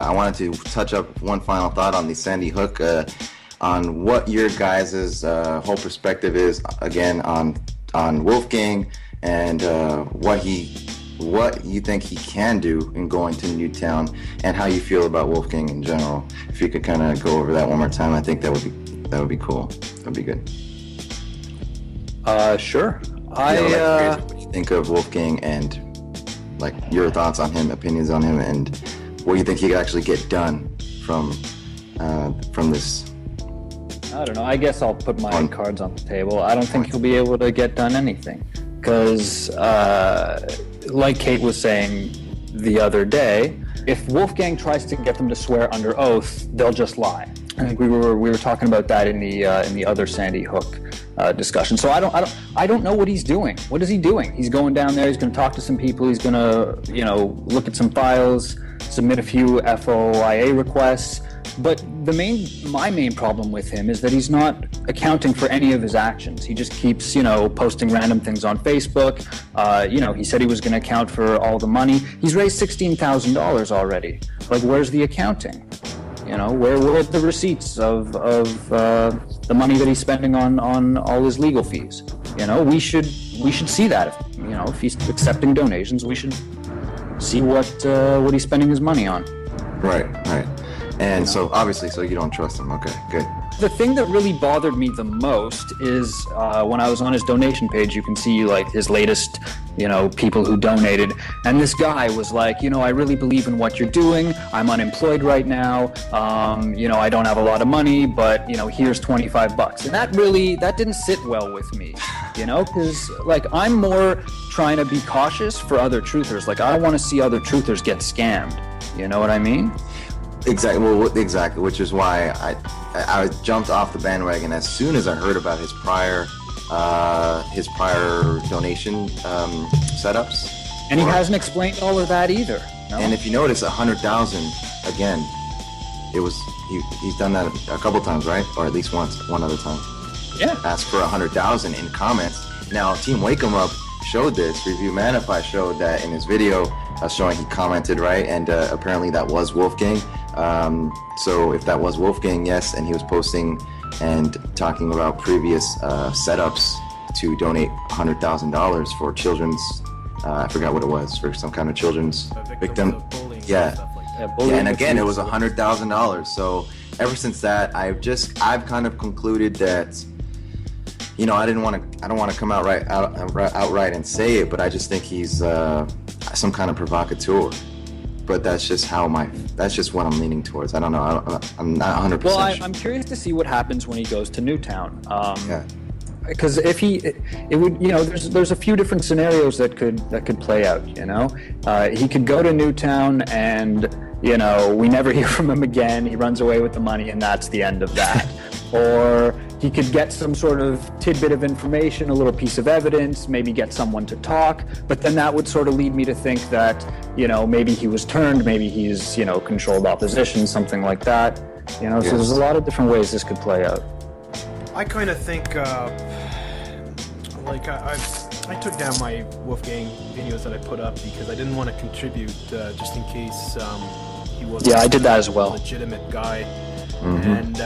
I wanted to touch up one final thought on the Sandy Hook, on what your guys' whole perspective is, again, on Wolfgang, and what you think he can do in going to Newtown, and how you feel about Wolfgang in general. If you could kind of go over that one more time, I think that would be cool. That'd be good. Sure. What you think of Wolfgang, and like your thoughts on him, opinions on him, and what you think he could actually get done from this. I don't know. I guess I'll put my cards on the table. I don't think he'll be able to get done anything because, like Kate was saying the other day, if Wolfgang tries to get them to swear under oath, they'll just lie. I think we were talking about that in the other Sandy Hook discussion. So I don't know what he's doing. What is he doing? He's going down there. He's going to talk to some people. He's going to look at some files, submit a few FOIA requests. But my main problem with him is that he's not accounting for any of his actions. He just keeps, posting random things on Facebook. He said he was going to account for all the money. He's raised $16,000 already. Like, where's the accounting? Where are the receipts of the money that he's spending on all his legal fees? We should see that. If he's accepting donations, we should see what he's spending his money on. Right. And so obviously, you don't trust him. Okay, good. The thing that really bothered me the most is when I was on his donation page, you can see like his latest, people who donated. And this guy was like, I really believe in what you're doing. I'm unemployed right now. I don't have a lot of money, but, here's $25. And that didn't sit well with me, because like I'm more trying to be cautious for other truthers. Like I want to see other truthers get scammed. You know what I mean? Exactly. Well, exactly. Which is why I jumped off the bandwagon as soon as I heard about his prior donation setups. And he hasn't explained all of that either. No? And if you notice, 100,000 again. He's done that a couple times, right? Or at least one other time. Yeah. Asked for 100,000 in comments. Now, Team Wake 'Em Up showed this. Review Manify showed that in his video, showing he commented, right? And apparently that was Wolfgang. So if that was Wolfgang, yes, and he was posting and talking about previous setups to donate $100,000 for children's, I forgot what it was, for some kind of children's victim. Yeah. And again, it was $100,000. So ever since that, I've kind of concluded that, I don't want to come outright and say it, but I just think he's some kind of provocateur. But that's just what I'm leaning towards. I don't know. I'm not 100%. Well, I'm curious to see what happens when he goes to Newtown. Because if it would, there's a few different scenarios that could play out. He could go to Newtown and we never hear from him again. He runs away with the money, and that's the end of that. Or he could get some sort of tidbit of information, a little piece of evidence, maybe get someone to talk, but then that would sort of lead me to think that, maybe he was turned, maybe he's, controlled opposition, something like that. So there's a lot of different ways this could play out. I kind of think, I took down my Wolfgang videos that I put up because I didn't want to contribute just in case he wasn't I did that as well. A legitimate guy. Mm-hmm. And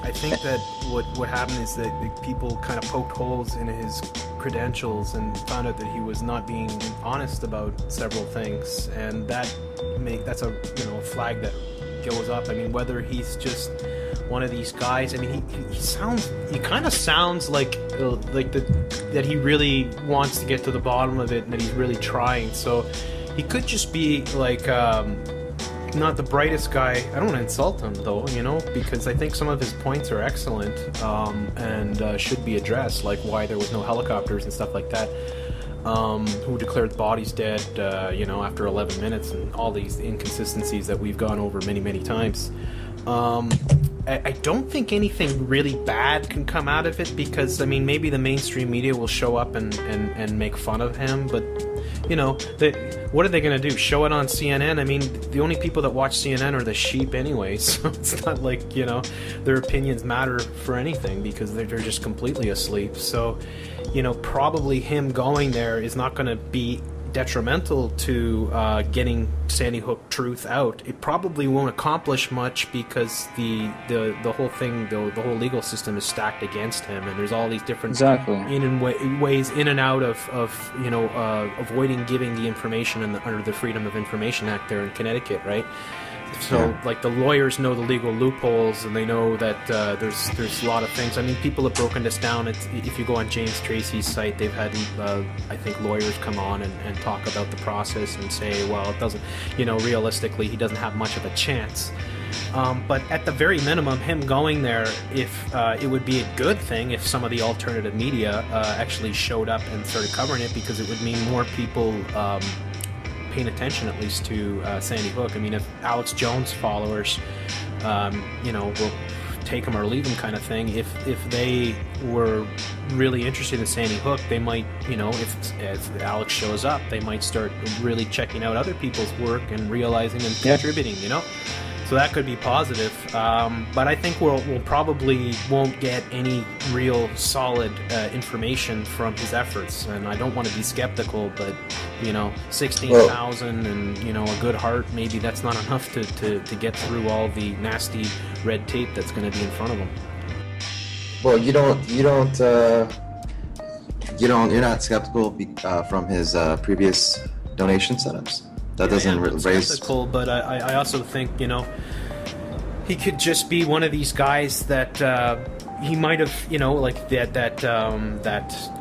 I think that what happened is that the people kind of poked holes in his credentials and found out that he was not being honest about several things, and that's a flag that goes up. I mean, whether he's just one of these guys. I mean, he kind of sounds like that he really wants to get to the bottom of it and that he's really trying. So he could just be like not the brightest guy. I don't want to insult him though, because I think some of his points are excellent and should be addressed, like why there was no helicopters and stuff like that. Who declared the bodies dead, after 11 minutes, and all these inconsistencies that we've gone over many, many times. I don't think anything really bad can come out of it because, maybe the mainstream media will show up and make fun of him, but, what are they going to do? Show it on CNN? The only people that watch CNN are the sheep anyway, so it's not like, their opinions matter for anything because they're just completely asleep. So, probably him going there is not going to be detrimental to getting Sandy Hook truth out. It probably won't accomplish much because the whole thing, the whole legal system is stacked against him, and there's all these different ways in and out of avoiding giving the information under the Freedom of Information Act there in Connecticut, right? So, like, the lawyers know the legal loopholes, and they know that there's a lot of things. I mean, people have broken this down. If you go on James Tracy's site, they've had, I think, lawyers come on and talk about the process and say, well, it doesn't, realistically, he doesn't have much of a chance. But at the very minimum, him going there, it would be a good thing if some of the alternative media actually showed up and started covering it, because it would mean more people paying attention at least to Sandy Hook. I mean, if Alex Jones followers, will take him or leave him kind of thing, if they were really interested in Sandy Hook, they might, if Alex shows up, they might start really checking out other people's work and realizing and contributing, So that could be positive, but I think we'll probably won't get any real solid information from his efforts, and I don't want to be skeptical, but 16,000 and a good heart, maybe that's not enough to get through all the nasty red tape that's going to be in front of him. Well, you're not skeptical from his previous donation setups. That doesn't raise. Skeptical, but I also think he could just be one of these guys that he might have like that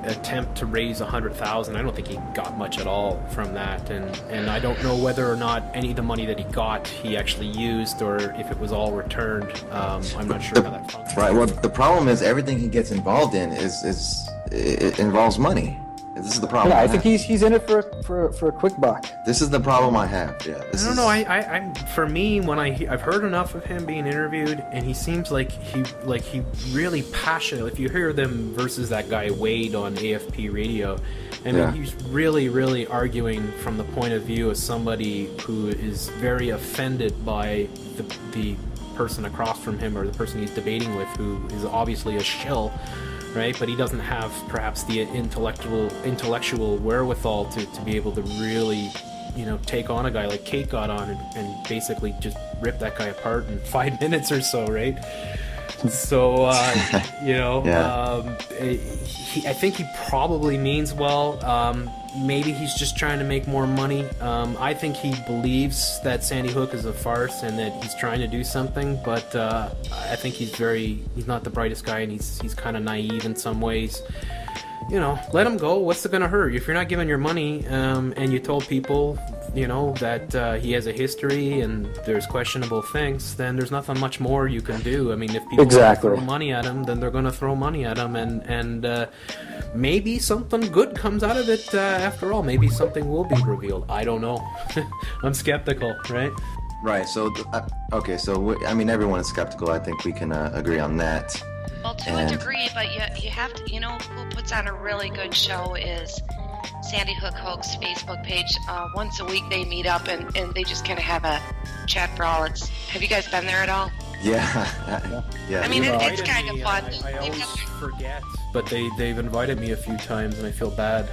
attempt to raise 100,000. I don't think he got much at all from that, and I don't know whether or not any of the money that he got he actually used, or if it was all returned. I'm not sure how that functions. Right. Well, the problem is everything he gets involved in it involves money. This is the problem. Yeah, I think he's in it for a quick buck. This is the problem I have. Yeah. I don't know. I'm for me, when I've heard enough of him being interviewed, and he seems like he really passionate. If you hear them versus that guy Wade on AFP radio, I mean, he's really arguing from the point of view of somebody who is very offended by the person across from him, or the person he's debating with, who is obviously a shill. Right, but he doesn't have perhaps the intellectual wherewithal to be able to really, take on a guy like Kate got on and basically just rip that guy apart in 5 minutes or so, right? So, I think he probably means well. Maybe he's just trying to make more money. I think he believes that Sandy Hook is a farce and that he's trying to do something, but I think he's not the brightest guy, and he's kind of naive in some ways. Let him go. What's it going to hurt? If you're not giving your money and you told people, that he has a history and there's questionable things, then there's nothing much more you can do. I mean, if people throw money at him, then they're going to throw money at him, and maybe something good comes out of it after all. Maybe something will be revealed. I don't know. I'm skeptical, right? Right. So, everyone is skeptical. I think we can agree on that. Well, to a degree, but you have to, who puts on a really good show is Sandy Hook Hoax Facebook page. Once a week they meet up and they just kind of have a chat brawl. Have you guys been there at all? Yeah. I mean, it's kind of fun. I always forget, but they've invited me a few times, and I feel bad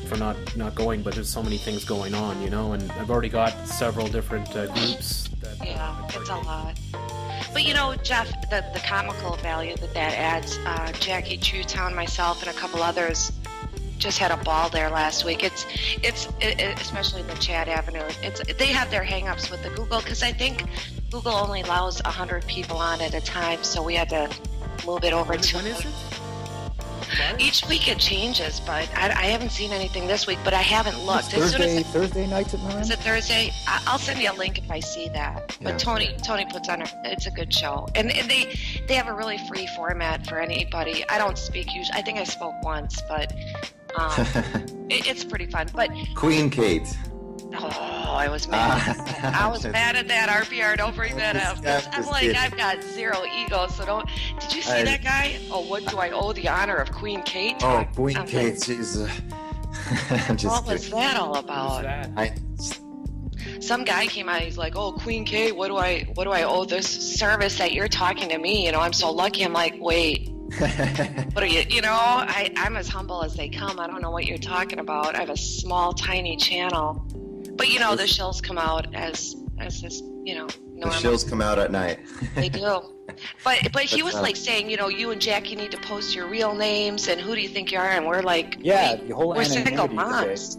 for not going. But there's so many things going on, and I've already got several different groups. It's a lot. But Jeff, the comical value that adds, Jackie Newtown, myself, and a couple others just had a ball there last week. It's especially in the chat avenue. They have their hang-ups with the Google, because I think Google only allows 100 people on at a time, so we had to move it over to. When is it? Each week it changes, but I haven't seen anything this week, but I haven't looked. Thursday nights at 9? Is it Thursday? I'll send you a link if I see that. But Tony puts on it's a good show. And they have a really free format for anybody. I don't speak usually. I think I spoke once, but it's pretty fun. But Queen Kate. Oh, I was mad. I was mad at that. RPR, don't bring that up. I'm like, I've got zero ego, so don't. Did you see that guy? Oh, what do I owe the honor of Queen Kate? Oh, Queen Kate, she's. What was that all about? Some guy came out. He's like, "Oh, Queen Kate, what do I owe this service that you're talking to me? I'm so lucky." I'm like, "Wait, What are you know, I'm as humble as they come. I don't know what you're talking about. I have a small, tiny channel. But, you know, the shills come out as this, you know, normal. The shills come out at night. They do. But he was like saying, you know, you and Jackie need to post your real names, and who do you think you are? And we're like, yeah, the whole we're single anonymity moms.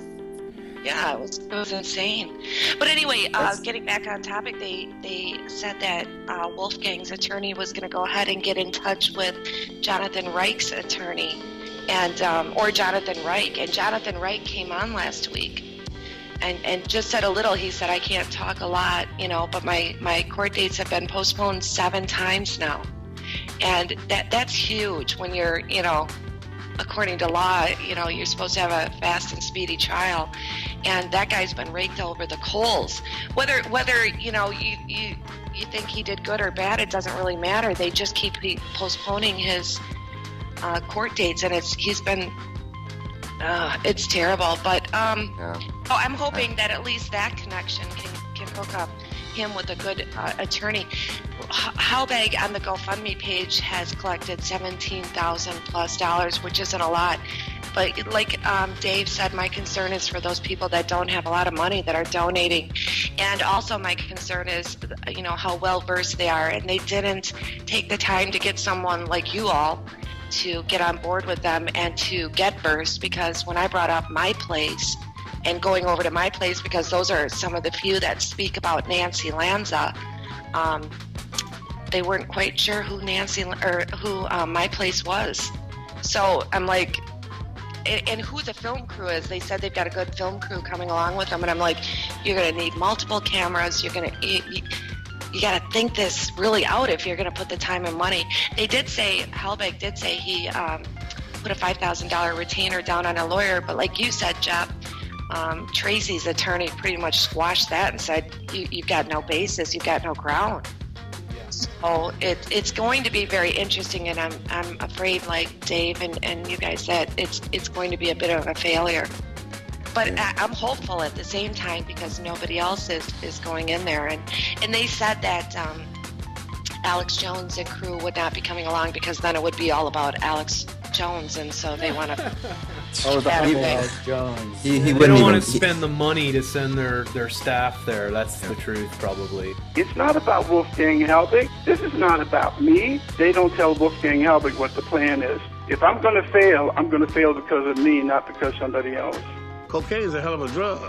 Yeah, it was insane. But anyway, getting back on topic, they said that Wolfgang's attorney was going to go ahead and get in touch with Jonathan Reich's attorney, and or Jonathan Reich. And Jonathan Reich came on last week and just said a little. He said, I can't talk a lot, you know, but my court dates have been postponed 7 times now. And that's huge when you're, you know, according to law, you know, you're supposed to have a fast and speedy trial, and that guy's been raked over the coals. Whether you know, you think he did good or bad, it doesn't really matter. They just keep postponing his court dates, and he's been it's terrible. But I'm hoping that at least that connection can hook up him with a good attorney. Halbig on the GoFundMe page has collected $17,000+, which isn't a lot. But like Dave said, my concern is for those people that don't have a lot of money that are donating. And also my concern is, you know, how well versed they are. And they didn't take the time to get someone like you all to get on board with them and to get versed. Because when I brought up my place and going over to my place, because those are some of the few that speak about Nancy Lanza, they weren't quite sure who my place was. So I'm like, and who the film crew is. They said they've got a good film crew coming along with them, and I'm like, you're going to need multiple cameras. You got to think this really out if you're going to put the time and money. They did say, Halbig did say he put a $5,000 retainer down on a lawyer, but like you said, Jeff, Tracy's attorney pretty much squashed that and said, you've got no basis, you've got no ground. So it's going to be very interesting, and I'm afraid, like Dave and you guys said, it's going to be a bit of a failure. But I'm hopeful at the same time, because nobody else is going in there. And they said that Alex Jones and crew would not be coming along, because then it would be all about Alex Jones, and so they want to. Oh, the humble Alex Jones. They don't want to spend the money to send their staff there. That's the truth, probably. It's not about Wolfgang Halbig. This is not about me. They don't tell Wolfgang Halbig what the plan is. If I'm going to fail, I'm going to fail because of me, not because somebody else. Cocaine is a hell of a drug.